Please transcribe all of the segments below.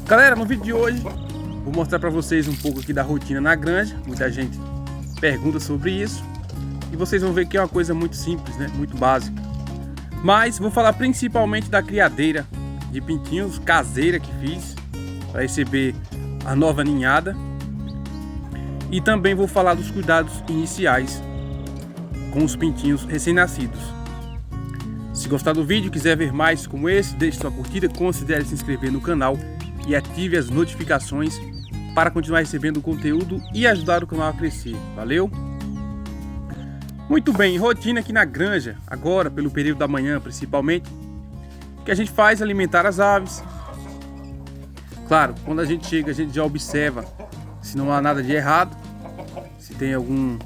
Galera, no vídeo de hoje vou mostrar para vocês um pouco aqui da rotina na granja. Muita gente pergunta sobre isso e vocês vão ver que é uma coisa muito simples, né? Muito básica. Mas vou falar principalmente da criadeira de pintinhos caseira que fiz para receber a nova ninhada. E também vou falar dos cuidados iniciais com os pintinhos recém-nascidos. Se gostar do vídeo e quiser ver mais como esse, deixe sua curtida, considere se inscrever no canal e ative as notificações para continuar recebendo o conteúdo e ajudar o canal a crescer. Valeu? Muito bem, rotina aqui na granja, agora pelo período da manhã principalmente, que a gente faz alimentar as aves. Claro, quando a gente chega a gente já observa se não há nada de errado, se tem algum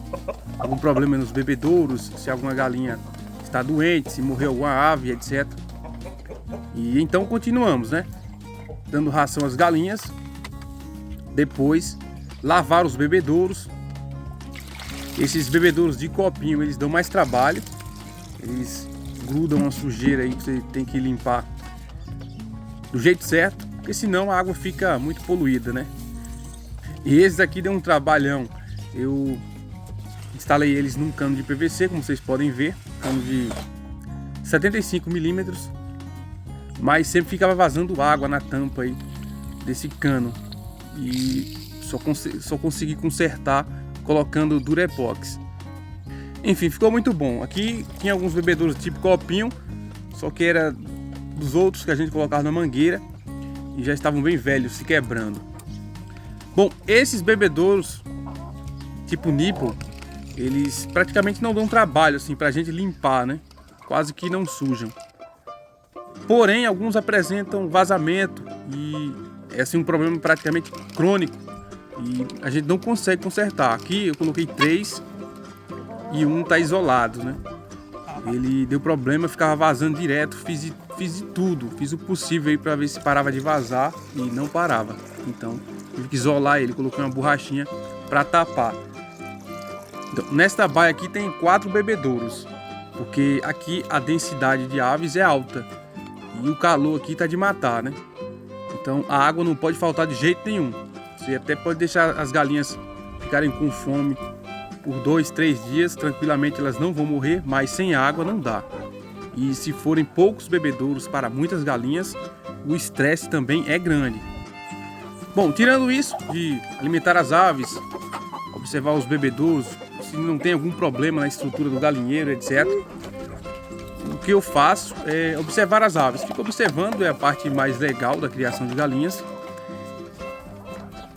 problema nos bebedouros, se alguma galinha está doente, se morreu alguma ave, etc. E então continuamos, né? Dando ração às galinhas. Depois lavar os bebedouros. Esses bebedouros de copinho, eles dão mais trabalho. Eles grudam uma sujeira aí que você tem que limpar do jeito certo, porque senão a água fica muito poluída, né? E esses aqui deu um trabalhão. Eu instalei eles num cano de PVC, como vocês podem ver, cano de 75 milímetros, mas sempre ficava vazando água na tampa aí desse cano e só consegui consertar colocando Durepox. Enfim, ficou muito bom. Aqui tinha alguns bebedouros tipo copinho, só que era dos outros que a gente colocava na mangueira e já estavam bem velhos, se quebrando. Bom, esses bebedouros tipo nipple, eles praticamente não dão trabalho assim pra gente limpar, né? Quase que não sujam. Porém, alguns apresentam vazamento e é assim um problema praticamente crônico e a gente não consegue consertar. Aqui eu coloquei 3 e um tá isolado, né? Ele deu problema, ficava vazando direto, fiz de tudo, fiz o possível aí para ver se parava de vazar e não parava. Então, tive que isolar ele, coloquei uma borrachinha para tapar. Então, nesta baia aqui tem 4 bebedouros, porque aqui a densidade de aves é alta e o calor aqui tá de matar, né? Então a água não pode faltar de jeito nenhum. Você até pode deixar as galinhas ficarem com fome por 2, 3 dias, tranquilamente elas não vão morrer, mas sem água não dá. E se forem poucos bebedouros para muitas galinhas, o estresse também é grande. Bom, tirando isso de alimentar as aves, observar os bebedouros, se não tem algum problema na estrutura do galinheiro, etc. O que eu faço é observar as aves. Fico observando, é a parte mais legal da criação de galinhas.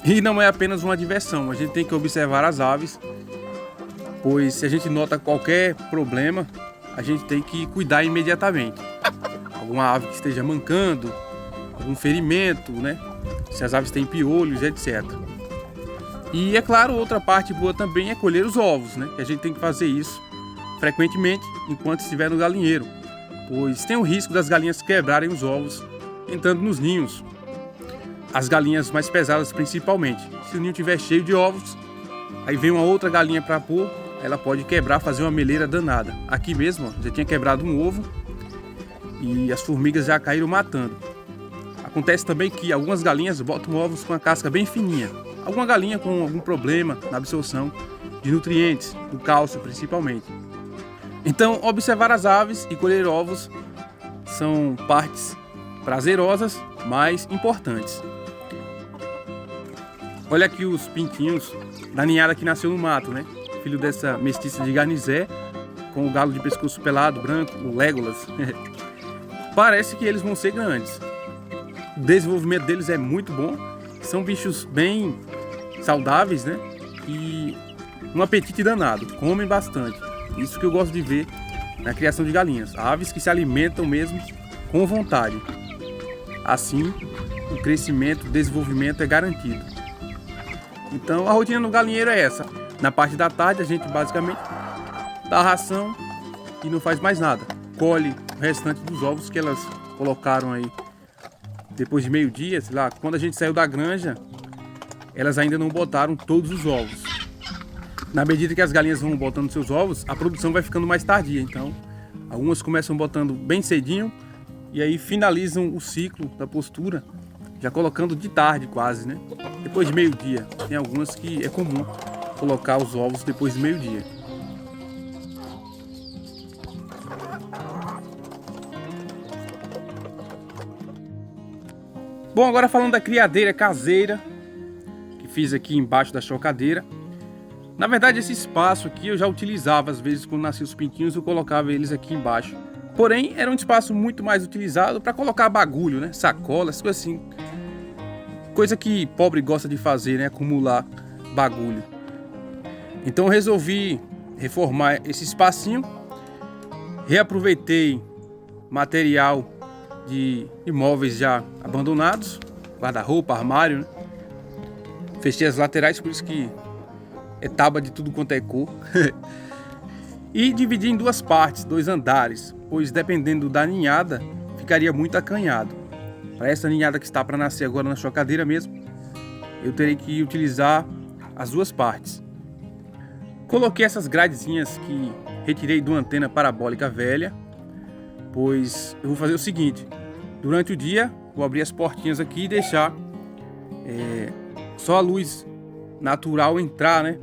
E não é apenas uma diversão, a gente tem que observar as aves, pois se a gente nota qualquer problema, a gente tem que cuidar imediatamente. Alguma ave que esteja mancando, algum ferimento, né? Se as aves têm piolhos, etc. E é claro, outra parte boa também é colher os ovos, né? Que a gente tem que fazer isso frequentemente enquanto estiver no galinheiro, pois tem o risco das galinhas quebrarem os ovos entrando nos ninhos. As galinhas mais pesadas principalmente. Se o ninho estiver cheio de ovos, aí vem uma outra galinha para pôr, ela pode quebrar, fazer uma meleira danada. Aqui mesmo, ó, já tinha quebrado um ovo e as formigas já caíram matando. Acontece também que algumas galinhas botam ovos com a casca bem fininha. Alguma galinha com algum problema na absorção de nutrientes, do cálcio principalmente. Então, observar as aves e colher ovos são partes prazerosas, mas importantes. Olha aqui os pintinhos da ninhada que nasceu no mato, né? Filho dessa mestiça de garnizé com o galo de pescoço pelado, branco, o Legolas. Parece que eles vão ser grandes. O desenvolvimento deles é muito bom. São bichos bem saudáveis, né? E um apetite danado. Comem bastante. Isso que eu gosto de ver na criação de galinhas. Aves que se alimentam mesmo com vontade. Assim, o crescimento, o desenvolvimento é garantido. Então, a rotina no galinheiro é essa. Na parte da tarde, a gente basicamente dá ração e não faz mais nada. Colhe o restante dos ovos que elas colocaram aí depois de meio-dia, sei lá. Quando a gente saiu da granja, elas ainda não botaram todos os ovos. Na medida que as galinhas vão botando seus ovos, a produção vai ficando mais tardia. Então, algumas começam botando bem cedinho e aí finalizam o ciclo da postura já colocando de tarde quase, né? Depois de meio-dia. Tem algumas que é comum colocar os ovos depois de meio-dia. Bom, agora falando da criadeira caseira que fiz aqui embaixo da chocadeira. Na verdade, esse espaço aqui eu já utilizava às vezes quando nasciam os pintinhos, eu colocava eles aqui embaixo. Porém, era um espaço muito mais utilizado para colocar bagulho, né? Sacolas, coisas assim. Coisa que pobre gosta de fazer, né? Acumular bagulho. Então eu resolvi reformar esse espacinho. Reaproveitei material de imóveis já abandonados, guarda-roupa, armário, né? Fechei as laterais, por isso que é tábua de tudo quanto é cor. E dividi em duas partes, 2 andares, pois dependendo da ninhada, ficaria muito acanhado. Para essa ninhada que está para nascer agora na chocadeira mesmo, eu terei que utilizar as duas partes. Coloquei essas gradezinhas que retirei de uma antena parabólica velha, pois eu vou fazer o seguinte: durante o dia vou abrir as portinhas aqui e deixar só a luz natural entrar, né?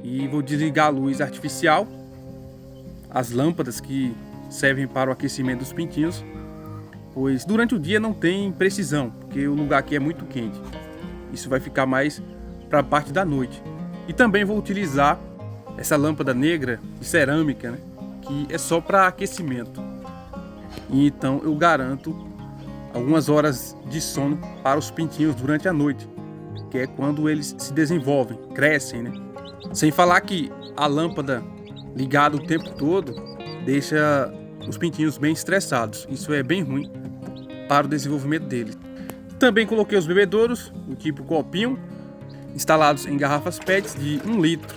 E vou desligar a luz artificial, as lâmpadas que servem para o aquecimento dos pintinhos, pois durante o dia não tem precisão, porque o lugar aqui é muito quente. Isso vai ficar mais para a parte da noite. E também vou utilizar essa lâmpada negra de cerâmica, né? Que é só para aquecimento. E então eu garanto algumas horas de sono para os pintinhos durante a noite, que é quando eles se desenvolvem, crescem, né? Sem falar que a lâmpada ligada o tempo todo deixa os pintinhos bem estressados. Isso é bem ruim para o desenvolvimento deles. Também coloquei os bebedouros, do tipo copinho, instalados em garrafas PET de 1 litro.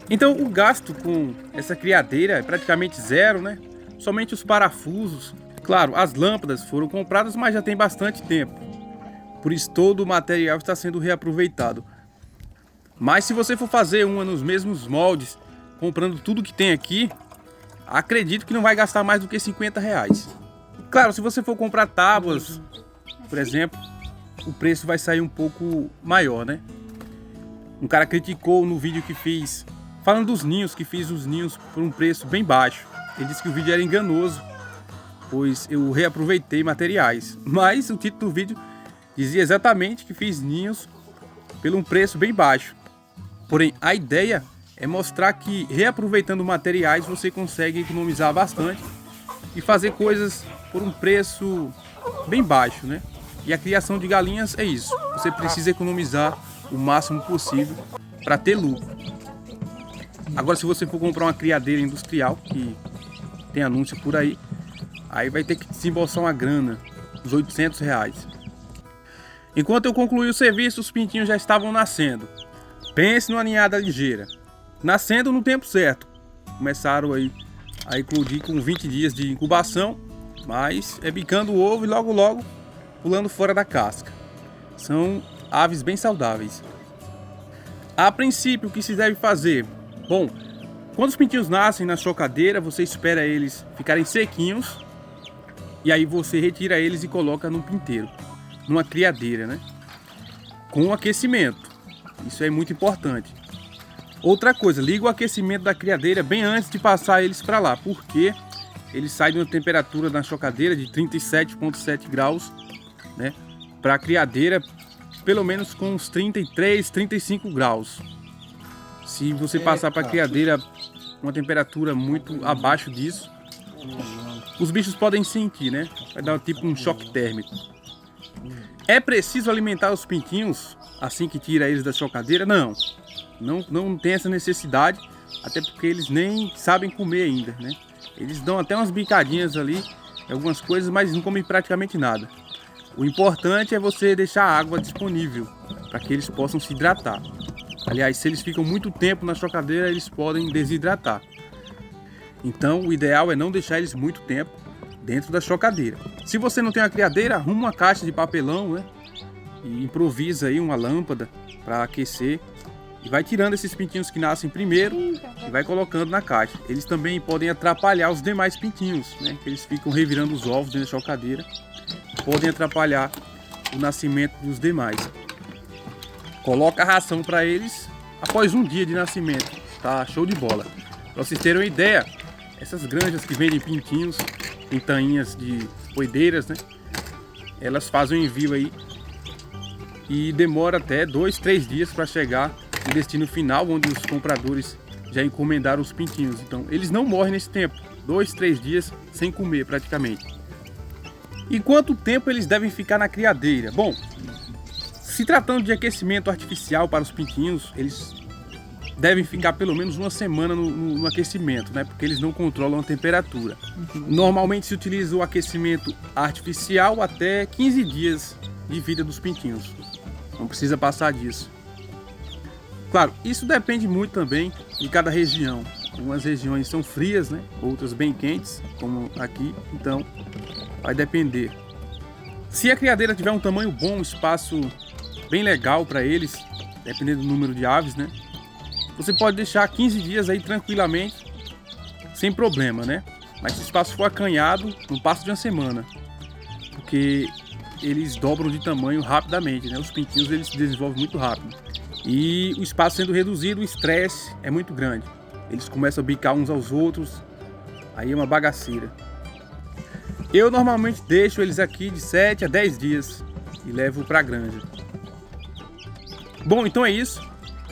Então o gasto com essa criadeira é praticamente zero, né? Somente os parafusos. Claro, as lâmpadas foram compradas, mas já tem bastante tempo. Por isso todo o material está sendo reaproveitado. Mas se você for fazer uma nos mesmos moldes, comprando tudo que tem aqui, acredito que não vai gastar mais do que R$50. Claro, se você for comprar tábuas, por exemplo, o preço vai sair um pouco maior, né? Um cara criticou no vídeo que fiz, falando dos ninhos, que fiz os ninhos por um preço bem baixo. Ele disse que o vídeo era enganoso, pois eu reaproveitei materiais. Mas o título do vídeo dizia exatamente que fiz ninhos por um preço bem baixo. Porém, a ideia é mostrar que reaproveitando materiais você consegue economizar bastante e fazer coisas por um preço bem baixo, né? E a criação de galinhas é isso. Você precisa economizar o máximo possível para ter lucro. Agora, se você for comprar uma criadeira industrial, que tem anúncio por aí vai ter que desembolsar uma grana, uns R$800. Enquanto eu concluí o serviço, os pintinhos já estavam nascendo. Pense numa ninhada ligeira. Nascendo no tempo certo. Começaram aí a eclodir com 20 dias de incubação, mas é bicando o ovo e logo logo pulando fora da casca. São aves bem saudáveis. A princípio, o que se deve fazer? Bom, quando os pintinhos nascem na chocadeira, você espera eles ficarem sequinhos e aí você retira eles e coloca num pinteiro, numa criadeira, né? Com aquecimento. Isso é muito importante. Outra coisa, liga o aquecimento da criadeira bem antes de passar eles para lá, porque eles saem de uma temperatura na chocadeira de 37,7 graus, né? Para a criadeira, pelo menos com uns 33, 35 graus. Se você passar para a criadeira uma temperatura muito abaixo disso, os bichos podem sentir, né? Vai dar tipo um choque térmico. É preciso alimentar os pintinhos assim que tira eles da chocadeira? Não tem essa necessidade, até porque eles nem sabem comer ainda, né? Eles dão até umas bicadinhas ali, algumas coisas, mas não comem praticamente nada. O importante é você deixar a água disponível para que eles possam se hidratar. Aliás, se eles ficam muito tempo na chocadeira, eles podem desidratar. Então, o ideal é não deixar eles muito tempo dentro da chocadeira. Se você não tem uma criadeira, arruma uma caixa de papelão, né? E improvisa aí uma lâmpada para aquecer. E vai tirando esses pintinhos que nascem primeiro e vai colocando na caixa. Eles também podem atrapalhar os demais pintinhos, né? Que eles ficam revirando os ovos dentro da chocadeira. Podem atrapalhar o nascimento dos demais. Coloca a ração para eles após um dia de nascimento, tá? Show de bola. Para vocês terem uma ideia, essas granjas que vendem pintinhos em tainhas de poideiras, né? Elas fazem o envio aí e demora até 2-3 dias para chegar no destino final, onde os compradores já encomendaram os pintinhos. Então eles não morrem nesse tempo, 2-3 dias sem comer praticamente. E quanto tempo eles devem ficar na criadeira? Bom, se tratando de aquecimento artificial para os pintinhos, eles devem ficar pelo menos uma semana no aquecimento, né? Porque eles não controlam a temperatura. Normalmente se utiliza o aquecimento artificial até 15 dias de vida dos pintinhos. Não precisa passar disso. Claro, isso depende muito também de cada região. Algumas regiões são frias, né? Outras bem quentes, como aqui. Então, vai depender. Se a criadeira tiver um tamanho bom, um espaço bem legal para eles, dependendo do número de aves, né? Você pode deixar 15 dias aí tranquilamente, sem problema, né? Mas se o espaço for acanhado, não passa de uma semana. Porque eles dobram de tamanho rapidamente, né? Os pintinhos eles se desenvolvem muito rápido. E o espaço sendo reduzido, o estresse é muito grande. Eles começam a bicar uns aos outros, aí é uma bagaceira. Eu normalmente deixo eles aqui de 7 a 10 dias e levo para a granja. Bom, então é isso.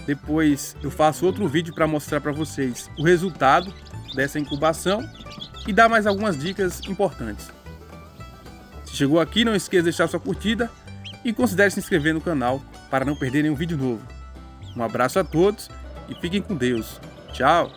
Depois eu faço outro vídeo para mostrar para vocês o resultado dessa incubação e dar mais algumas dicas importantes. Se chegou aqui, não esqueça de deixar sua curtida e considere se inscrever no canal para não perder nenhum vídeo novo. Um abraço a todos e fiquem com Deus. Tchau!